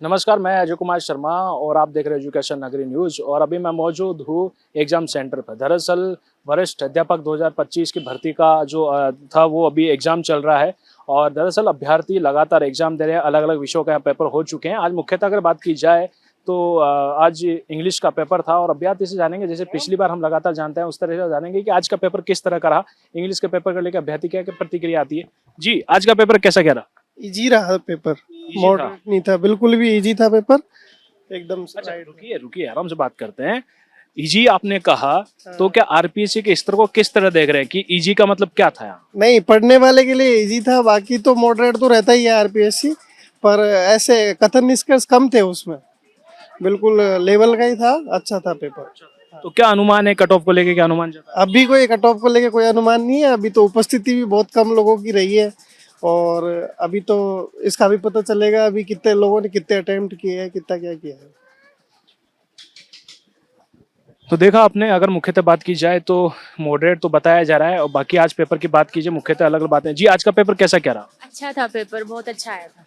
नमस्कार, मैं अजय कुमार शर्मा और आप देख रहे हैं एजुकेशन नगरी न्यूज़। और अभी मैं मौजूद हूँ एग्ज़ाम सेंटर पर। दरअसल वरिष्ठ अध्यापक 2025 की भर्ती का जो था वो अभी एग्ज़ाम चल रहा है। और दरअसल अभ्यर्थी लगातार एग्ज़ाम दे रहे हैं, अलग-अलग विषयों का पेपर हो चुके हैं। आज मुख्यतः अगर बात की जाए तो आज इंग्लिश का पेपर था और अभ्यर्थी से जानेंगे, जैसे पिछली बार हम लगातार जानते हैं उस तरह से जानेंगे कि आज का पेपर किस तरह का रहा। इंग्लिश के पेपर को लेकर अभ्यर्थी क्या-क्या प्रतिक्रिया आती है। जी, आज का पेपर कैसा गया रहा? इजी रहा पेपर। ईज़ी था। मॉडरेट नहीं था, बिल्कुल भी इजी था पेपर एकदम अच्छा, राइट। रुकिए, रुकिए, आराम से बात करते हैं। इजी आपने कहा, तो हाँ। क्या आरपीएससी के स्तर को किस तरह देख रहे हैं कि इजी का मतलब क्या था यहाँ? नहीं, पढ़ने वाले के लिए इजी था, बाकी तो मॉडरेट तो रहता ही है आरपीएससी। पर ऐसे कथन निष्कर्ष कम थे उसमें, बिल्कुल लेवल का ही था, अच्छा था पेपर। तो क्या अनुमान है कट ऑफ को लेके, क्या अनुमान जता अभी कोई कट ऑफ को लेके कोई अनुमान नहीं है, अभी तो उपस्थिति भी बहुत कम लोगों की रही है। और अभी तो इसका भी पता चलेगा अभी कितने लोगों ने कितने अटेम्प्ट किए हैं, कितना क्या किया है। तो देखा आपने, अगर मुख्यतः बात की जाए तो मॉडरेट तो बताया जा रहा है और बाकी आज पेपर की बात कीजिए, मुख्यतः अलग अलग बातें। जी, आज का पेपर कैसा क्या रहा? अच्छा था पेपर, बहुत अच्छा आया था।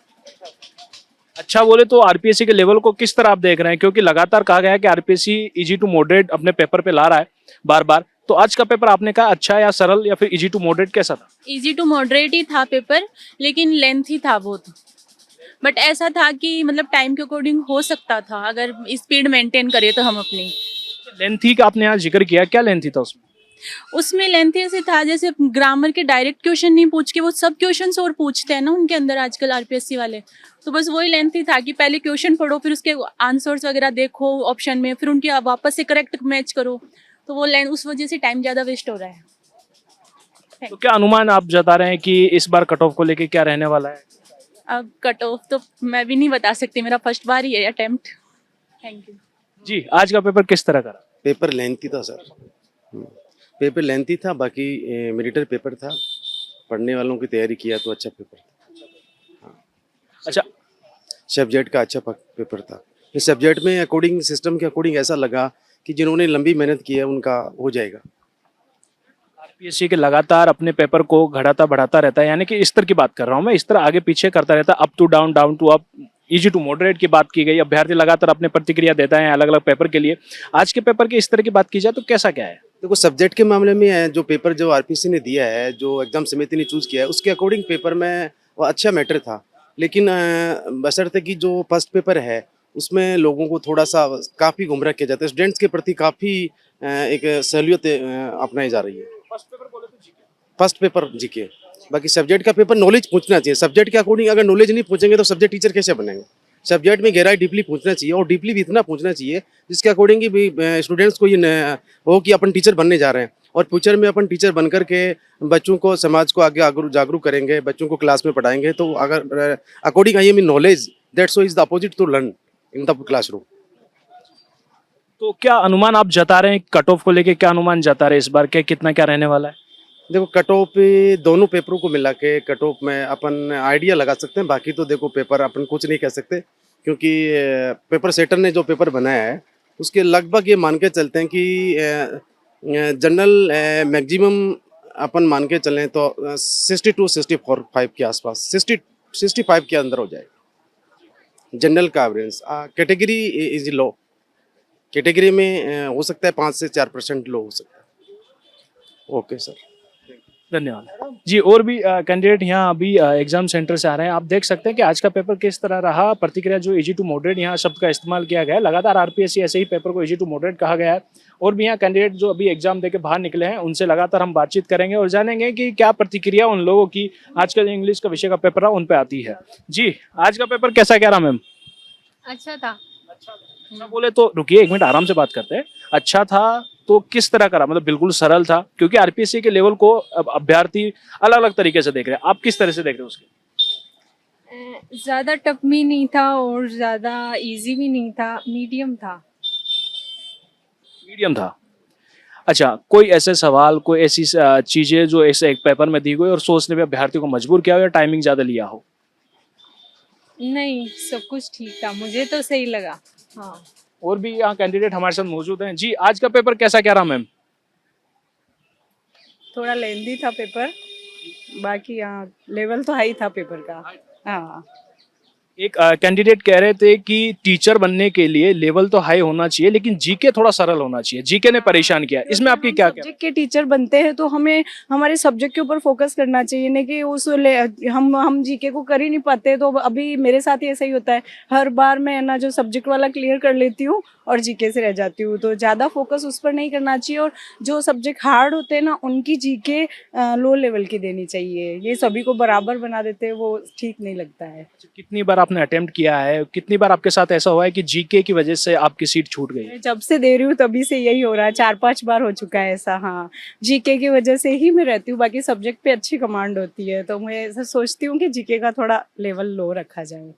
अच्छा बोले तो आरपीएससी के लेवल को किस तरह आप देख रहे हैं, क्योंकि लगातार कहा गया है कि आरपीएससी इजी टू मॉडरेट अपने पेपर पे ला रहा है बार बार। तो आज का पेपर आपने कहा अच्छा या सरल या फिर इजी टू मॉडरेट कैसा था? इजी टू मॉडरेट ही था पेपर, लेकिन लेंथी था बहुत। बट ऐसा था कि मतलब टाइम के अकॉर्डिंग हो सकता था अगर स्पीड मेंटेन करें तो हम अपनी। लेंथी का आपने यहाँ जिक्र किया, क्या लेंथी था उसमें? उसमें लेंथी ऐसे था जैसे ग्रामर के डायरेक्ट क्वेश्चन नहीं पूछ के वो सब क्वेश्चंस और पूछते हैं ना उनके अंदर आजकल आरपीएससी वाले। तो बस वही लेंथी था कि पहले क्वेश्चन पढ़ो, फिर उसके आंसर्स वगैरह देखो ऑप्शन में, फिर उनके वापस से करेक्ट मैच करो। तो वो लेंथ उस वजह से टाइम ज़्यादा वेस्ट हो रहा है। तो क्या अनुमान आप जता रहे हैं कि इस बार कट ऑफ को लेके क्या रहने वाला है? अब कट ऑफ तो मैं भी नहीं बता सकती, मेरा फर्स्ट बार ही है अटेम्प्ट। Thank you. जी, आज का पेपर किस तरह का रहा? पेपर लेंथी था सर। पेपर लेंथी था, बाकी मिलिटर पेपर था। पढ़ने वालों की तैयारी किया तो अच्छा पेपर था। अच्छा, सब्जेक्ट का अच्छा पेपर था। इस सब्जेक्ट में अकॉर्डिंग सिस्टम के अकॉर्डिंग ऐसा लगा कि जिन्होंने लंबी मेहनत की है उनका हो जाएगा। आरपीएससी के लगातार अपने पेपर को घटाता बढ़ाता रहता है, यानी कि स्तर की बात कर रहा हूँ मैं, स्तर आगे पीछे करता रहता है, up to down, down to up, easy to moderate की बात की गई। अभ्यर्थी लगातार अपने प्रतिक्रिया देता है अलग अलग पेपर के लिए। आज के पेपर के स्तर की बात की जाए तो कैसा क्या है? देखो, सब्जेक्ट के मामले में जो पेपर जो आरपीसी ने दिया है, जो एग्जाम समिति ने चूज किया है, उसके अकॉर्डिंग पेपर में वो अच्छा मैटर था। लेकिन बशर्ते कि जो फर्स्ट पेपर है उसमें लोगों को थोड़ा सा काफ़ी गुमराह किया जाता है। स्टूडेंट्स के प्रति काफ़ी एक सहूलियत अपनाई जा रही है। फर्स्ट पेपर जीके, बाकी सब्जेक्ट का पेपर नॉलेज पूछना चाहिए। सब्जेक्ट के अकॉर्डिंग अगर नॉलेज नहीं पूछेंगे तो सब्जेक्ट टीचर कैसे बनेंगे? सब्जेक्ट में गहराई डीपली पूछना चाहिए, और डीपली भी इतना पूछना चाहिए जिसके अकॉर्डिंग कि स्टूडेंट्स को ये हो कि अपन टीचर बनने जा रहे हैं, और फ्यूचर में अपन टीचर बनकर के बच्चों को, समाज को आगे जागरूक करेंगे, बच्चों को क्लास में पढ़ाएंगे। तो अगर according I mean knowledge, that's is the opposite to learn in the classroom. तो क्या अनुमान आप जता रहे हैं कट ऑफ को लेके, क्या अनुमान जता रहे हैं इस बार के, कितना क्या रहने वाला है? देखो, कट ऑफ दोनों पेपरों को मिला के कट ऑफ में अपन आइडिया लगा सकते हैं। बाकी तो देखो, पेपर अपन कुछ नहीं कह सकते, क्योंकि पेपर सेटर ने जो पेपर बनाया है उसके लगभग ये मान के चलते हैं कि जनरल मैक्सिमम अपन मान के चलें तो 60 to 65 के आसपास, 65 के अंदर हो जाएगा जनरल का average. Category is low, category में हो सकता है 5 से 4% लो हो सकता है। ओके सर, धन्यवाद जी। और भी कैंडिडेट यहाँ अभी एग्जाम सेंटर से आ रहे हैं। आप देख सकते हैं कि आज का पेपर किस तरह रहा। प्रतिक्रिया जो इजी टू मॉडरेट यहाँ शब्द का इस्तेमाल किया गया है, लगातार आरपीएससी ऐसे ही पेपर को इजी टू मॉडरेट कहा गया है। और भी यहाँ कैंडिडेट जो अभी एग्जाम देके बाहर निकले हैं उनसे लगातार हम बातचीत करेंगे और जानेंगे कि क्या प्रतिक्रिया उन लोगों की आजकल इंग्लिश का विषय का पेपर रहा उन पे आती है। जी, आज का पेपर कैसा क्या रहा मैम? अच्छा था। अच्छा बोले तो रुकिए, एक मिनट, आराम से बात करते हैं। अच्छा था तो किस तरह का रहा, मतलब बिल्कुल सरल था? क्योंकि आरपीएससी के लेवल को अब अभ्यर्थी अलग अलग तरीके से देख रहे हैं, आप किस तरह से देख रहे हो उसके? ज़्यादा टफ भी नहीं था और ज़्यादा इजी भी नहीं था, मीडियम था। मीडियम था। अच्छा, कोई ऐसे सवाल, कोई ऐसी चीजें जो ऐसे एक पेपर में दी गई और सोचने पे अभ्यर्थी को मजबूर किया हो या टाइमिंग ज्यादा लिया हो? नहीं, सब कुछ ठीक था, मुझे तो सही लगा। हाँ। और भी यहाँ कैंडिडेट हमारे साथ मौजूद हैं। जी, आज का पेपर कैसा क्या रहा मैम? थोड़ा लेंदी था पेपर, बाकी हाँ लेवल तो हाई था पेपर का। हाँ। एक कैंडिडेट कह रहे थे कि टीचर बनने के लिए लेवल तो हाई होना चाहिए लेकिन जीके थोड़ा सरल होना चाहिए, जीके ने परेशान किया, इसमें आपकी क्या क्या? सब्जेक्ट के टीचर बनते हैं तो हमें हमारे सब्जेक्ट के ऊपर फोकस करना चाहिए, नहीं कि हम जीके को कर ही नहीं पाते। तो अभी मेरे साथ ही ऐसा ही होता है, हर बार मैं ना जो सब्जेक्ट वाला क्लियर कर लेती हूँ और जीके से रह जाती हूँ। तो ज़्यादा फोकस उस पर नहीं करना चाहिए और जो सब्जेक्ट हार्ड होते हैं ना उनकी जीके लो लेवल की देनी चाहिए। ये सभी को बराबर बना देते हैं, वो ठीक नहीं लगता है। कितनी बार आपने अटेम्प्ट किया है, कितनी बार आपके साथ ऐसा हुआ है कि जीके की वजह से आपकी सीट छूट गई? मैं जब से दे रही हूँ तभी से यही हो रहा है, 4-5 बार हो चुका है ऐसा। हाँ, जीके की वजह से ही मैं रहती हूँ, बाकी सब्जेक्ट पे अच्छी कमांड होती है। तो मैं ऐसा सोचती हूँ कि जीके का थोड़ा लेवल लो रखा जाए।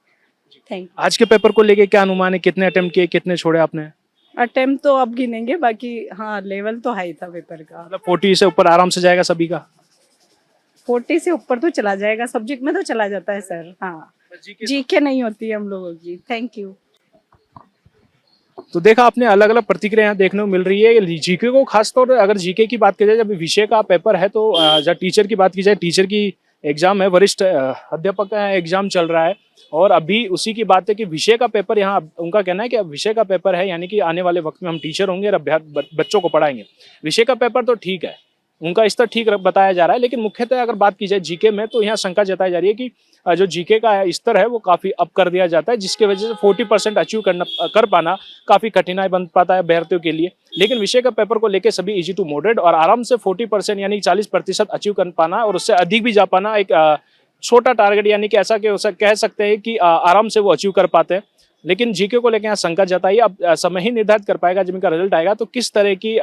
थैंक आज के पेपर को लेके क्या अनुमान है, कितने अटेम्प्ट किए, कितने छोड़े आपने? अटेम्प्ट तो अब गिनेंगे, बाकी हाँ लेवल तो हाई था पेपर का। मतलब 40 से ऊपर आराम से जाएगा सभी का? 40 से ऊपर तो चला जाएगा, सब्जेक्ट में तो चला जाता है सर। हाँ, जीके नहीं होती है हम लोगों की। Thank you. तो देखा आपने, अलग अलग प्रतिक्रिया यहाँ देखने को मिल रही है। जीके को खासतौर पर अगर जीके की बात की जाए, जब विषय का पेपर है तो जब टीचर की बात की जाए, टीचर की एग्जाम है, वरिष्ठ अध्यापक का एग्जाम चल रहा है और अभी उसी की बात है कि विषय का पेपर यहाँ उनका कहना है कि अब विषय का पेपर है, यानी कि आने वाले वक्त में हम टीचर होंगे और बच्चों को पढ़ाएंगे। विषय का पेपर तो ठीक है, उनका स्तर ठीक बताया जा रहा है, लेकिन मुख्यतः अगर बात की जाए जीके में तो यहाँ शंका जताई जा रही है कि जो जीके का स्तर है वो काफ़ी अप कर दिया जाता है, जिसकी वजह से 40% अचीव कर पाना काफ़ी कठिनाई बन पाता है अभ्यर्थियों के लिए। लेकिन विषय का पेपर को लेकर सभी इजी टू मॉडरेट और आराम से 40% यानी 40% अचीव कर पाना और उससे अधिक भी जा पाना एक छोटा टारगेट, यानी कि ऐसा कह सकते हैं कि आराम से वो अचीव कर पाते हैं। लेकिन जीके को लेकर यहाँ शंका जताई, अब समय ही निर्धारित कर पाएगा जब इनका रिजल्ट आएगा तो किस तरह की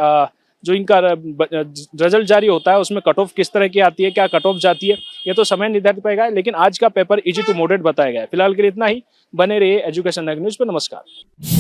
जो इनका रिजल्ट जारी होता है उसमें कट ऑफ किस तरह की आती है, क्या कट ऑफ जाती है, ये तो समय निर्धारित पाएगा। लेकिन आज का पेपर इजी टू मॉडरेट बताया गया है। फिलहाल के लिए इतना ही। बने रहिए एजुकेशन न्यूज़ पे। नमस्कार।